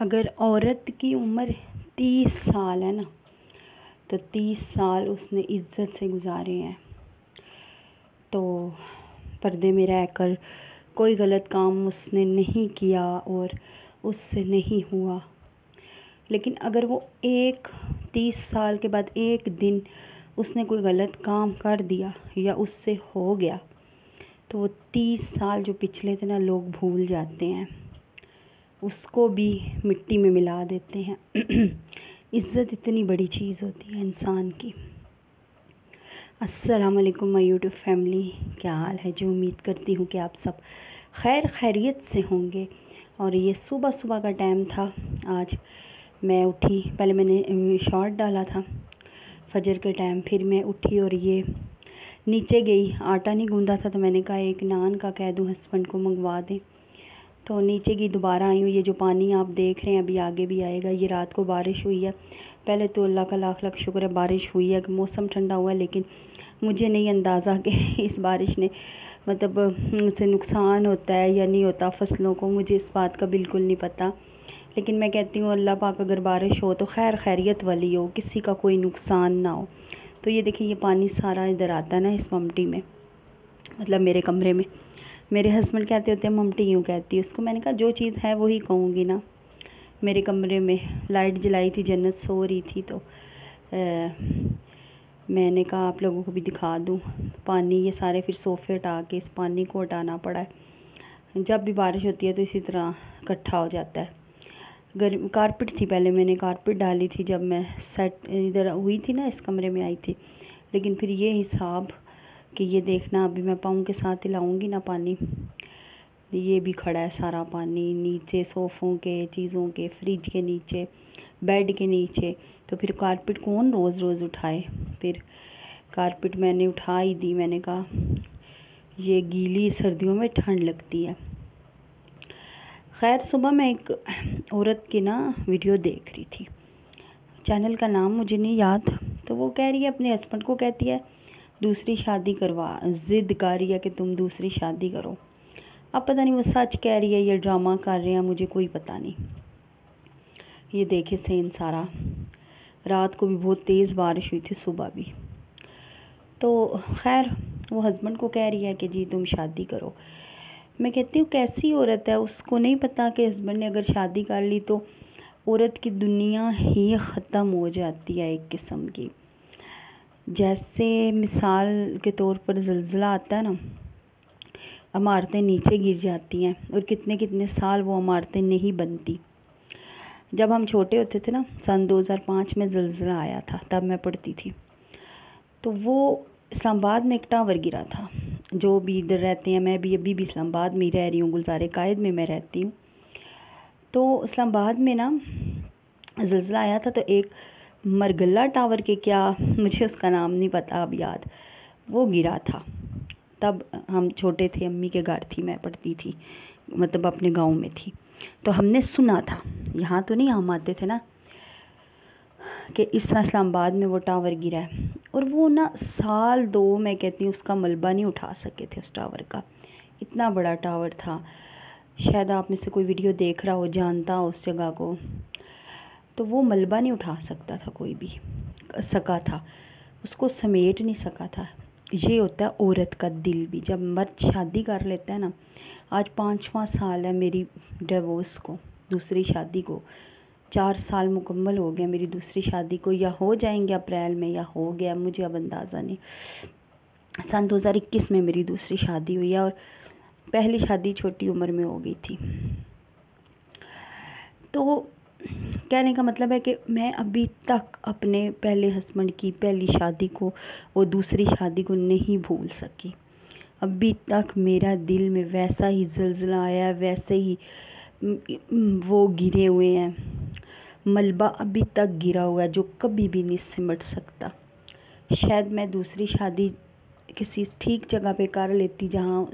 अगर औरत की उम्र 30 साल है ना, तो 30 साल उसने इज़्ज़त से गुजारे हैं। तो पर्दे में रहकर कोई गलत काम उसने नहीं किया और उससे नहीं हुआ। लेकिन अगर वो 30 साल के बाद एक दिन उसने कोई गलत काम कर दिया या उससे हो गया, तो वो 30 साल जो पिछले थे ना, लोग भूल जाते हैं, उसको भी मिट्टी में मिला देते हैं। इज़्ज़त इतनी बड़ी चीज़ होती है इंसान की। अस्सलाम वालेकुम माय यूट्यूब फैमिली, क्या हाल है? जो उम्मीद करती हूँ कि आप सब खैरियत से होंगे। और ये सुबह सुबह का टाइम था। आज मैं उठी, पहले मैंने शॉर्ट डाला था फजर के टाइम, फिर मैं उठी और ये नीचे गई, आटा नहीं गूंदा था, तो मैंने कहा एक नान का कह दूँ हस्बैंड को मंगवा दें। तो नीचे की दोबारा आई हूँ। ये जो पानी आप देख रहे हैं अभी आगे भी आएगा। ये रात को बारिश हुई है। पहले तो अल्लाह का लाख लाख शुक्र है बारिश हुई है कि मौसम ठंडा हुआ है, लेकिन मुझे नहीं अंदाज़ा कि इस बारिश ने मतलब से नुकसान होता है या नहीं होता फसलों को, मुझे इस बात का बिल्कुल नहीं पता। लेकिन मैं कहती हूँ अल्लाह पाक अगर बारिश हो तो खैरियत वाली हो, किसी का कोई नुकसान ना हो। तो ये देखिए, ये पानी सारा इधर आता है ना इस ममटी में, मतलब मेरे कमरे में। मेरे हस्बैंड कहते होते हैं ममटी यूँ कहती है उसको। मैंने कहा जो चीज़ है वही कहूँगी ना। मेरे कमरे में लाइट जलाई थी, जन्नत सो रही थी, तो मैंने कहा आप लोगों को भी दिखा दूँ पानी। ये सारे फिर सोफ़े हटा के इस पानी को हटाना पड़ा है। जब भी बारिश होती है तो इसी तरह इकट्ठा हो जाता है। कारपेट थी, पहले मैंने कारपेट डाली थी जब मैं सेट इधर हुई थी ना, इस कमरे में आई थी। लेकिन फिर ये हिसाब कि ये देखना, अभी मैं पाँव के साथ हिलाऊंगी ना पानी, ये भी खड़ा है सारा पानी नीचे, सोफ़ों के, चीज़ों के, फ्रिज के नीचे, बेड के नीचे। तो फिर कारपेट कौन रोज़ रोज़ उठाए? फिर कारपेट मैंने उठा ही दी। मैंने कहा ये गीली सर्दियों में ठंड लगती है। खैर, सुबह मैं एक औरत की ना वीडियो देख रही थी, चैनल का नाम मुझे नहीं याद। तो वो कह रही है, अपने हस्बैंड को कहती है दूसरी शादी करवा, ज़िद कर रही है कि तुम दूसरी शादी करो। अब पता नहीं वो सच कह रही है या ड्रामा कर रहे हैं, मुझे कोई पता नहीं। ये देखे सीन सारा। रात को भी बहुत तेज़ बारिश हुई थी, सुबह भी। तो खैर, वो हस्बैंड को कह रही है कि जी तुम शादी करो। मैं कहती हूँ कैसी औरत है, उसको नहीं पता कि हस्बैंड ने अगर शादी कर ली तो औरत की दुनिया ही ख़त्म हो जाती है एक किस्म की। जैसे मिसाल के तौर पर ज़लज़ला आता है ना, इमारतें नीचे गिर जाती हैं और कितने कितने साल वो इमारतें नहीं बनती। जब हम छोटे होते थे ना, सन 2005 में ज़लज़ला आया था, तब मैं पढ़ती थी। तो वो इस्लामाबाद में एक टावर गिरा था। जो भी इधर रहते हैं, मैं भी अभी भी इस्लामाबाद में ही रह रही हूँ, गुलज़ार कायद में मैं रहती हूँ। तो इस्लामाबाद में ना ज़लज़ला आया था, तो एक मरगल्ला टावर के, क्या मुझे उसका नाम नहीं पता अब याद, वो गिरा था। तब हम छोटे थे, अम्मी के घर थी, मैं पढ़ती थी, मतलब अपने गांव में थी। तो हमने सुना था, यहाँ तो नहीं हम आते थे ना, कि इस तरह इस्लामाबाद में वो टावर गिरा है। और वो ना साल 2 मैं कहती हूँ उसका मलबा नहीं उठा सके थे उस टावर का। इतना बड़ा टावर था। शायद आप में से कोई वीडियो देख रहा हो, जानता हो उस जगह को। तो वो मलबा नहीं उठा सकता था, कोई भी सका था, उसको समेट नहीं सका था। ये होता है औरत का दिल भी। जब मर्द शादी कर लेता है ना, आज 5वां साल है मेरी डिवोर्स को, दूसरी शादी को। 4 साल मुकम्मल हो गया मेरी दूसरी शादी को, या हो जाएंगे अप्रैल में, या हो गया, मुझे अब अंदाज़ा नहीं। सन 2021 में मेरी दूसरी शादी हुई है और पहली शादी छोटी उम्र में हो गई थी। तो कहने का मतलब है कि मैं अभी तक अपने पहले हस्बैंड की पहली शादी को और दूसरी शादी को नहीं भूल सकी। अभी तक मेरा दिल में वैसा ही ज़लज़ला आया, वैसे ही वो गिरे हुए हैं, मलबा अभी तक गिरा हुआ है जो कभी भी नहीं सिमट सकता। शायद मैं दूसरी शादी किसी ठीक जगह पे कर लेती जहाँ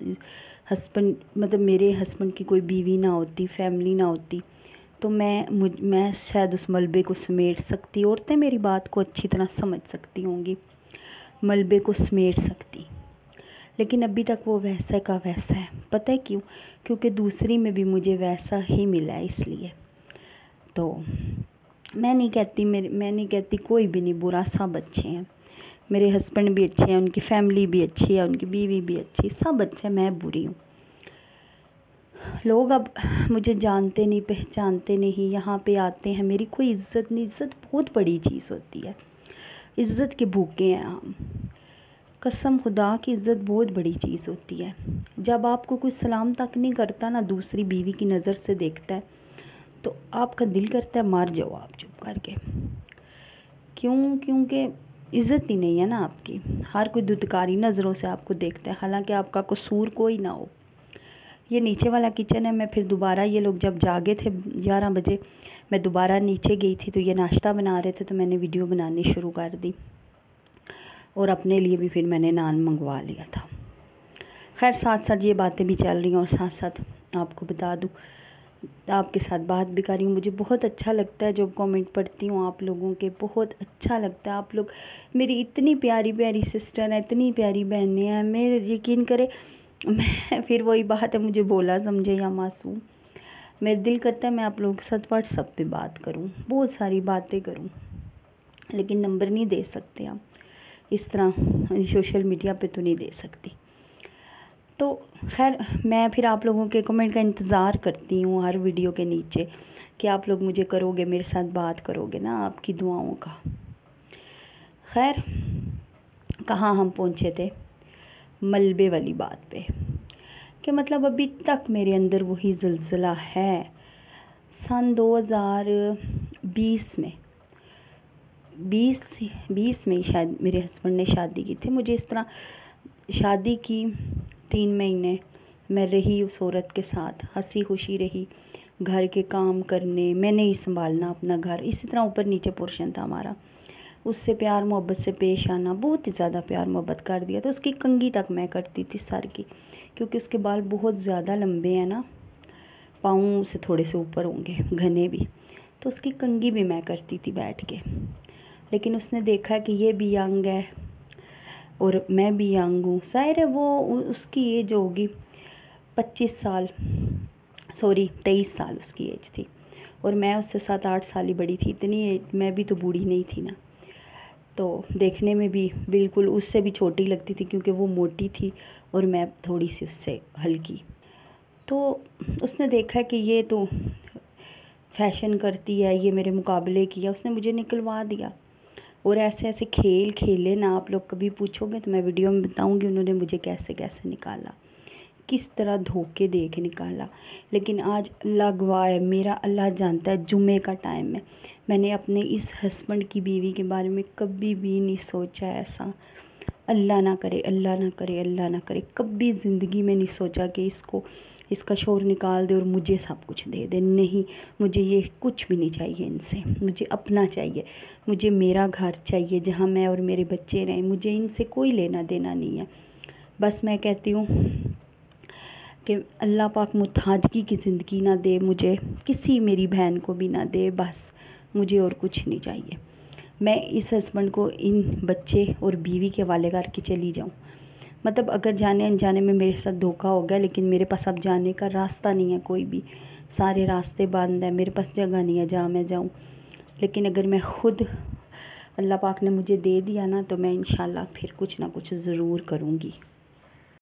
हस्बैंड, मतलब मेरे हस्बैंड की कोई बीवी ना होती, फैमिली ना होती, तो मैं शायद उस मलबे को समेट सकती। औरतें मेरी बात को अच्छी तरह समझ सकती होंगी, मलबे को समेट सकती। लेकिन अभी तक वो वैसा का वैसा है। पता है क्यों? क्योंकि दूसरी में भी मुझे वैसा ही मिला है, इसलिए। तो मैं नहीं कहती कोई भी नहीं बुरा, सब अच्छे हैं। मेरे हस्बैंड भी अच्छे हैं, उनकी फैमिली भी अच्छी है, उनकी बीवी भी अच्छी, सब अच्छे, मैं बुरी हूँ। लोग अब मुझे जानते नहीं, पहचानते नहीं, यहाँ पे आते हैं, मेरी कोई इज़्ज़त नहीं। इज़्ज़त बहुत बड़ी चीज़ होती है, इज़्ज़त के भूखे हैं हम। कसम खुदा की इज़्ज़त बहुत बड़ी चीज़ होती है। जब आपको कोई सलाम तक नहीं करता ना, दूसरी बीवी की नज़र से देखता है, तो आपका दिल करता है मार जाओ आप चुप करके। क्योंकि इज़्ज़त ही नहीं है ना आपकी। हर कोई दुत्कारी नज़रों से आपको देखता है, हालांकि आपका कसूर कोई ना हो। ये नीचे वाला किचन है। मैं फिर दोबारा, ये लोग जब जागे थे 11 बजे, मैं दोबारा नीचे गई थी, तो ये नाश्ता बना रहे थे, तो मैंने वीडियो बनानी शुरू कर दी, और अपने लिए भी फिर मैंने नान मंगवा लिया था। खैर, साथ साथ ये बातें भी चल रही हैं, और साथ साथ आपको बता दूँ, आपके साथ बात भी कर रही हूँ। मुझे बहुत अच्छा लगता है जब कमेंट पढ़ती हूँ आप लोगों के, बहुत अच्छा लगता है। आप लोग मेरी इतनी प्यारी प्यारी सिस्टर हैं, इतनी प्यारी बहनें हैं, मेरे यकीन करे, मैं फिर वही बात है, मुझे बोला समझे या मासूम, मेरा दिल करता है मैं आप लोगों के साथ व्हाट्सएप पे बात करूं, बहुत सारी बातें करूं, लेकिन नंबर नहीं दे सकते हम इस तरह, सोशल मीडिया पे तो नहीं दे सकती। तो खैर, मैं फिर आप लोगों के कमेंट का इंतज़ार करती हूँ हर वीडियो के नीचे, कि आप लोग मुझे करोगे, मेरे साथ बात करोगे ना, आपकी दुआओं का। खैर, कहाँ हम पहुँचे थे, मलबे वाली बात पे, कि मतलब अभी तक मेरे अंदर वही ज़लज़ला है। सन 2020 में 20 में शायद मेरे हस्बैंड ने शादी की थी। मुझे इस तरह शादी की 3 महीने मैं रही उस औरत के साथ, हंसी खुशी रही, घर के काम करने, मैंने ही संभालना अपना घर, इसी तरह ऊपर नीचे पोर्शन था हमारा। उससे प्यार मोहब्बत से पेश आना, बहुत ही ज़्यादा प्यार मोहब्बत कर दिया। तो उसकी कंघी तक मैं करती थी सर की, क्योंकि उसके बाल बहुत ज़्यादा लंबे हैं ना, पाँव से थोड़े से ऊपर होंगे, घने भी, तो उसकी कंघी भी मैं करती थी बैठ के। लेकिन उसने देखा कि ये भी यंग है और मैं भी यंग हूँ, ज़ाहिर है वो उसकी एज होगी 23 साल उसकी एज थी, और मैं उससे 7-8 साल ही बड़ी थी। इतनी एज मैं भी तो बूढ़ी नहीं थी ना, तो देखने में भी बिल्कुल उससे भी छोटी लगती थी, क्योंकि वो मोटी थी और मैं थोड़ी सी उससे हल्की। तो उसने देखा कि ये तो फैशन करती है, ये मेरे मुकाबले की है, उसने मुझे निकलवा दिया। और ऐसे ऐसे खेल खेले ना, आप लोग कभी पूछोगे तो मैं वीडियो में बताऊंगी उन्होंने मुझे कैसे कैसे निकाला, किस तरह धोखे दे के निकाला। लेकिन आज अल्लाह गवाह है, मेरा अल्लाह जानता है, जुमे का टाइम है, मैंने अपने इस हस्बैंड की बीवी के बारे में कभी भी नहीं सोचा ऐसा। अल्लाह ना करे, अल्लाह ना करे, अल्लाह ना करे, कभी ज़िंदगी में नहीं सोचा कि इसका शोर निकाल दे और मुझे सब कुछ दे दे। नहीं, मुझे ये कुछ भी नहीं चाहिए इनसे, मुझे अपना चाहिए, मुझे मेरा घर चाहिए जहाँ मैं और मेरे बच्चे रहें, मुझे इनसे कोई लेना देना नहीं है। बस मैं कहती हूँ कि अल्लाह पाक मुताजगी की ज़िंदगी ना दे मुझे, किसी मेरी बहन को भी ना दे, बस मुझे और कुछ नहीं चाहिए। मैं इस हस्बैंड को इन बच्चे और बीवी के हवाले करके चली जाऊँ। मतलब अगर जाने अनजाने में मेरे साथ धोखा हो गया, लेकिन मेरे पास अब जाने का रास्ता नहीं है कोई भी, सारे रास्ते बंद है, मेरे पास जगह नहीं है जहाँ मैं जाऊँ। लेकिन अगर मैं खुद, अल्लाह पाक ने मुझे दे दिया ना, तो मैं इंशाल्लाह फिर कुछ ना कुछ ज़रूर करूँगी।